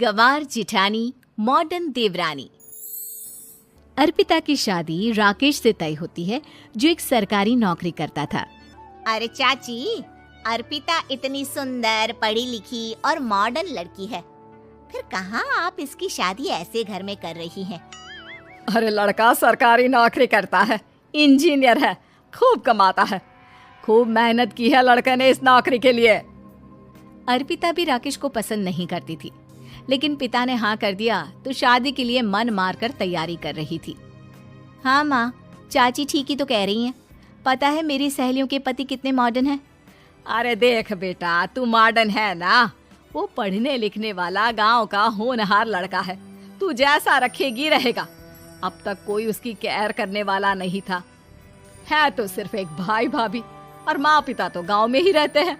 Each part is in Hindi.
गंवार जिठानी मॉडर्न देवरानी। अर्पिता की शादी राकेश से तय होती है, जो एक सरकारी नौकरी करता था। अरे चाची, अर्पिता इतनी सुंदर, पढ़ी लिखी और मॉडर्न लड़की है, फिर कहाँ आप इसकी शादी ऐसे घर में कर रही हैं? अरे लड़का सरकारी नौकरी करता है, इंजीनियर है, खूब कमाता है, खूब मेहनत की है लड़के ने इस नौकरी के लिए। अर्पिता भी राकेश को पसंद नहीं करती थी, लेकिन पिता ने हाँ कर दिया तो शादी के लिए मन मारकर तैयारी कर रही थी। हाँ माँ, चाची ठीक ही तो कह रही हैं। पता है मेरी सहेलियों के पति कितने मॉडर्न हैं। अरे देख बेटा, तू मॉडर्न है ना, वो पढ़ने लिखने वाला गांव का होनहार लड़का है, तू जैसा रखेगी रहेगा। अब तक कोई उसकी केयर करने वाला नहीं था, है तो सिर्फ एक भाई भाभी, और माँ पिता तो गांव में ही रहते हैं।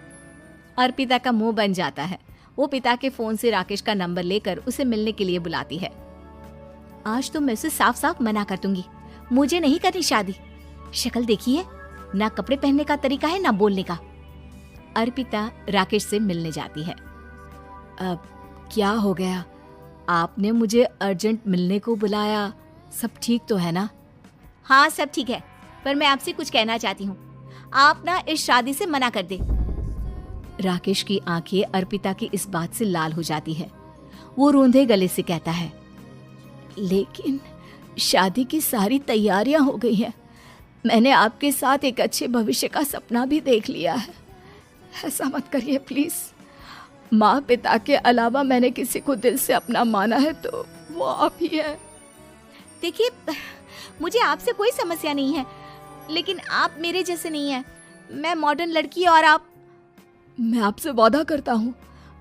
अर्पिता का मुंह बन जाता है। वो पिता के फोन से राकेश का नंबर लेकर उसे मिलने के लिए बुलाती है। आज तो मैं उसे साफ साफ मना कर दूंगी, मुझे नहीं करनी शादी। शक्ल देखी है ना, कपड़े पहनने का तरीका है ना बोलने का। अर्पिता राकेश से मिलने जाती है। अब क्या हो गया, आपने मुझे अर्जेंट मिलने को बुलाया, सब ठीक तो है ना? हाँ सब ठीक है, पर मैं आपसे कुछ कहना चाहती हूँ। आप ना इस शादी से मना कर दे। राकेश की आंखें अर्पिता की इस बात से लाल हो जाती है। वो रोंधे गले से कहता है, लेकिन शादी की सारी तैयारियां हो गई हैं। मैंने आपके साथ एक अच्छे भविष्य का सपना भी देख लिया है। ऐसा मत करिए प्लीज। माँ पिता के अलावा मैंने किसी को दिल से अपना माना है तो वो आप ही है। देखिए, मुझे आपसे कोई समस्या नहीं है, लेकिन आप मेरे जैसे नहीं हैं। मैं मॉडर्न लड़की और आप। मैं आपसे वादा करता हूँ,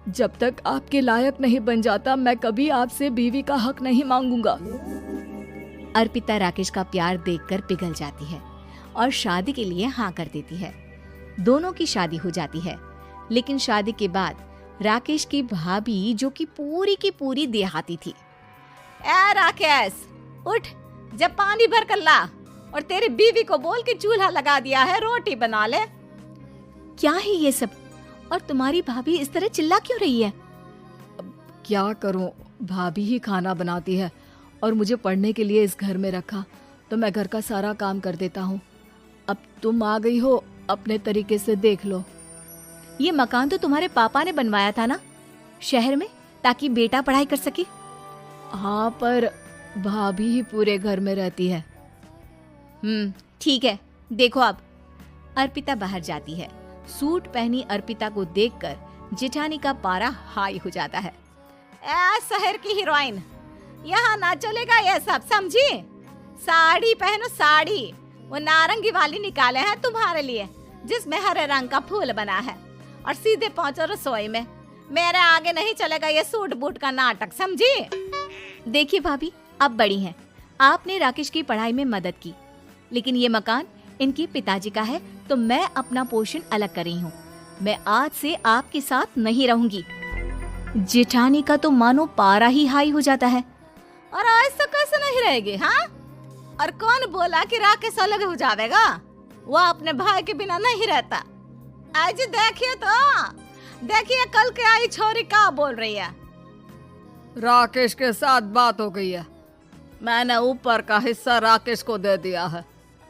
जब तक आपके लायक नहीं बन जाता मैं कभी आपसे बीवी का हक नहीं मांगूंगा। अर्पिता राकेश का प्यार देखकर पिघल जाती है और शादी के लिए हाँ कर देती है। दोनों की शादी हो जाती है, लेकिन शादी के बाद राकेश की भाभी, जो कि पूरी की पूरी देहाती थी। ए राकेश, उठ, जब पानी भर कर ला, और तेरी बीवी को बोल के चूल्हा लगा दिया है, रोटी बना ले। क्या है ये सब, और तुम्हारी भाभी इस तरह चिल्ला क्यों रही है? अब क्या करूं, भाभी ही खाना बनाती है और मुझे पढ़ने के लिए इस घर में रखा, तो मैं घर का सारा काम कर देता हूँ। अब तुम आ गई हो, अपने तरीके से देख लो। ये मकान तो तुम्हारे पापा ने बनवाया था ना, शहर में, ताकि बेटा पढ़ाई कर सके। हाँ, पर भाभी ही पूरे घर में रहती है। ठीक है, देखो अब। अर्पिता बाहर जाती है। सूट पहनी अर्पिता को देखकर जेठानी का पारा हाई हो जाता है। ए शहर की हीरोइन, यहाँ ना चलेगा ये सब, समझी? साड़ी पहनो, साड़ी। वो नारंगी वाली निकाले हैं तुम्हारे लिए, जिसमें हरे रंग का फूल बना है, और सीधे पहुंचो रसोई में। मेरे आगे नहीं चलेगा ये सूट बूट का नाटक, समझी? देखिए भाभी, आप बड़ी हैं, आपने राकेश की पढ़ाई में मदद की, लेकिन ये मकान इनके पिताजी का है, तो मैं अपना पोर्शन अलग कर रही हूँ। मैं आज से आपके साथ नहीं रहूंगी। जेठानी का तो मानो पारा ही हाई हो जाता है। और ऐसा कैसे नहीं रहेगी? हाँ, और कौन बोला कि राकेश अलग हो जाएगा? वो अपने भाई के बिना नहीं रहता। आज देखिए तो, देखिए कल के आई छोरी क्या बोल रही है। राकेश के साथ बात हो गई है, मैंने ऊपर का हिस्सा राकेश को दे दिया है,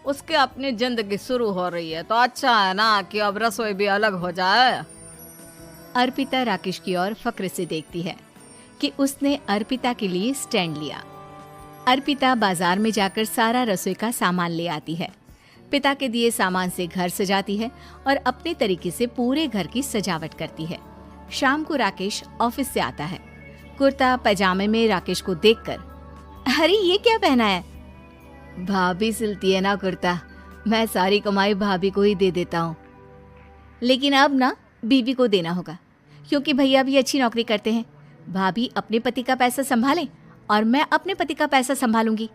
उसकी अपनी जिंदगी शुरू हो रही है, तो अच्छा है ना कि अब रसोई भी अलग हो जाए। अर्पिता राकेश की ओर फक्र से देखती है कि उसने अर्पिता के लिए स्टैंड लिया। अर्पिता बाजार में जाकर सारा रसोई का सामान ले आती है। पिता के दिए सामान से घर सजाती है और अपने तरीके से पूरे घर की सजावट करती है। शाम को राकेश ऑफिस से आता है। कुर्ता पैजामे में राकेश को देखकर, अरे ये क्या पहना है? भाभी सिलती है ना कुर्ता, मैं सारी कमाई भाभी को ही दे देता हूँ। लेकिन अब ना बीवी को देना होगा, क्योंकि भैया भी अच्छी नौकरी करते हैं। भाभी अपने पति का पैसा संभालें और मैं अपने पति का पैसा संभालूंगी।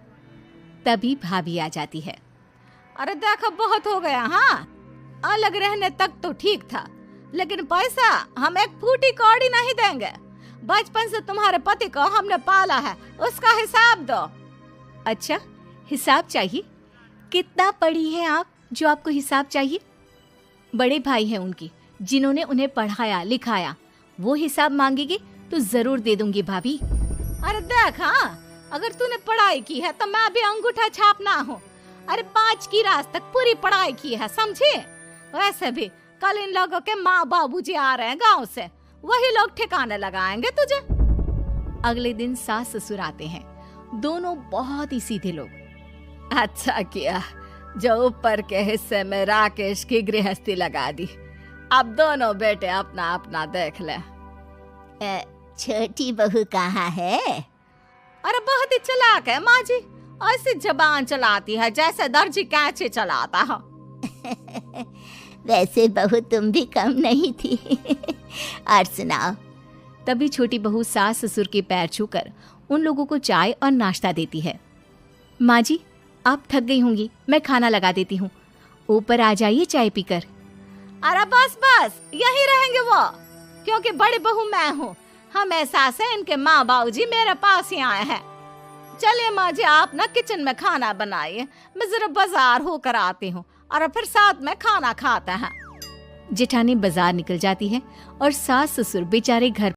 तभी भाभी आ जाती है। अरे देखो, बहुत हो गया। हाँ, अलग रहने तक तो ठीक था, लेकिन पैसा हम एक फूटी कौड़ी नहीं देंगे। बचपन से तुम्हारे पति को हमने पाला है, उसका हिसाब दो। अच्छा, हिसाब चाहिए? कितना पढ़ी हैं आप जो आपको हिसाब चाहिए? बड़े भाई हैं उनकी, जिन्होंने उन्हें पढ़ाया लिखाया, वो हिसाब मांगेंगे तो जरूर दे दूंगी भाभी। अरे देख, हाँ, अगर तूने पढ़ाई की है तो मैं भी अंगूठा छापना हूँ। अरे 5 की क्लास तक पूरी पढ़ाई की है, समझे? वैसे भी कल इन लोगों के माँ बाबूजी आ रहे हैं गांव से, वही लोग ठिकाने लगाएंगे तुझे। अगले दिन सास ससुर आते हैं, दोनों बहुत ही सीधे लोग। अच्छा किया जो ऊपर के हिस्से में राकेश की गृहस्थी लगा दी। अब दोनों बेटे अपना अपना देख ले। छोटी बहू कहाँ है? अरे बहुत ही चालाक है माँ जी, ऐसी जबान चलाती है जैसे दर्जी कैंची चलाता है। वैसे बहू तुम भी कम नहीं थी। और सुनाओ। तभी छोटी बहू सास ससुर के पैर छूकर उन लोगों को चाय और नाश्ता देती है। माँ जी, आप थक गई होंगी, मैं खाना लगा देती हूँ, ऊपर आ जाइए चाय पीकर। अरे बस बस, यही रहेंगे वो, क्योंकि बड़ी बहू मैं हूँ। हमेशा से इनके माँ बाबूजी मेरे पास ही आए हैं। चलिए माँ जी, आप ना किचन में खाना बनाइए, मैं जरा बाजार होकर आती हूँ और फिर साथ में खाना खाते हैं। जेठानी बाजार निकल जाती है और सास ससुर बेचारे घर